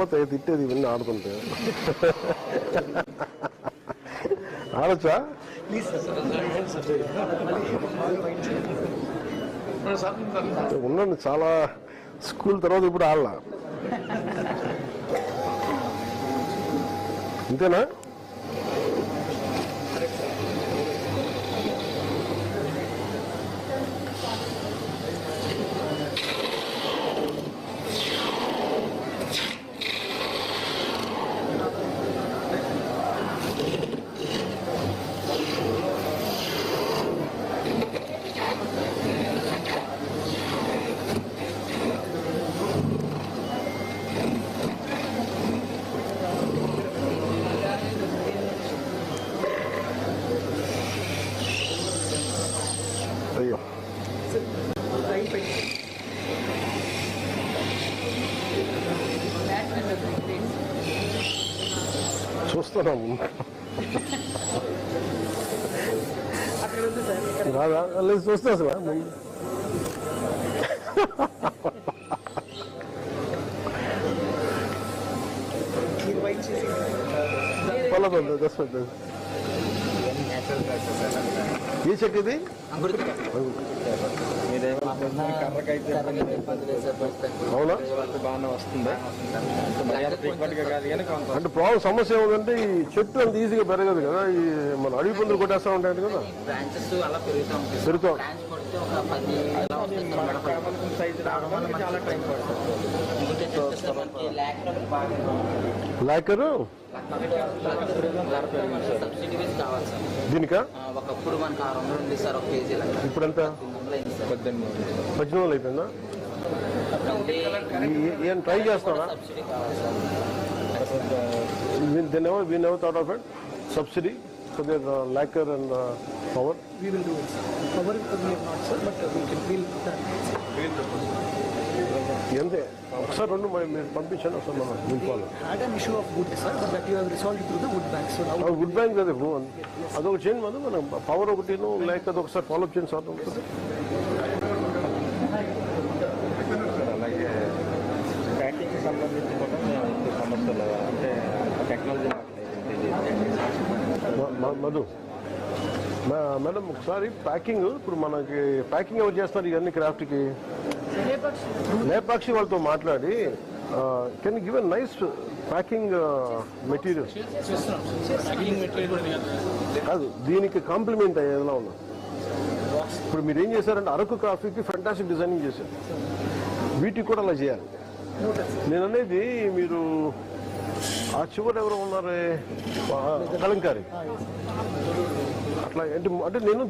అమ్మ తిట్టేది ఇవన్నీ ఆడుతుంటే. ఆడొచ్చా? ఉండండి, చాలా స్కూల్ తర్వాత ఇప్పుడు ఆడలా. ఇంతేనా? అయ్యో, చూస్తున్నాము. రాదా? లేదు, చూస్తా అసలు. ఏ చెక్ ఇది? అవునా? బాగానే వస్తుంది. అంటే ప్రాబ్లం సమస్య ఏముందంటే ఈ చెట్టు అంత ఈజీగా పెరగదు కదా, ఈ మన అడవి పందులు కొట్టేస్తా ఉంటాయి కదా, పెరుగుతాం. లాకరు దీనికా? ఒకప్పుడు మనకు 600 ఉంది సార్ ఒక కేజీ. ఇప్పుడు ఎంత? 18 అయిపోయిందా? ఏం ట్రై చేస్తారా? we never thought of it. Subsidy for the lacquer and power. We will do it, sir. Power we have not, sir, but we'll ఎంతే ఒకసారి రెండు మీరు పంపించండి. ఒకసారి మనం నింపాలి. had an issue of wood, sir, but that you have resolved through the wood bank. So now wood bank కదా, అదొకటి చేయండి. మనం పవర్ ఒకటి లేక అది ఒకసారి ఫాలోఅప్ చేయండి సార్. ఒకసారి అలాగే ప్యాకింగ్ సంబంధించి కూడా సమస్యలు అంటే టెక్నాలజీ మధు మేడం, ఒకసారి ప్యాకింగ్, ఇప్పుడు మనకి ప్యాకింగ్ ఎవరు చేస్తారు ఇవన్నీ క్రాఫ్ట్కి? లేపాక్షి వాళ్ళతో మాట్లాడి can give a nice packing material. కాదు, దీనికి కాంప్లిమెంట్ అయ్యేలా ఉన్నా. ఇప్పుడు మీరు ఏం చేశారంటే అరకు కాఫీకి ఫెంటాస్టిక్ డిజైనింగ్ చేశారు, వీటికి కూడా అలా చేయాలి. నేను అనేది మీరు ఆ చివరి ఎవరు ఉన్నారే కలంకారీ అట్లా అంటే నేను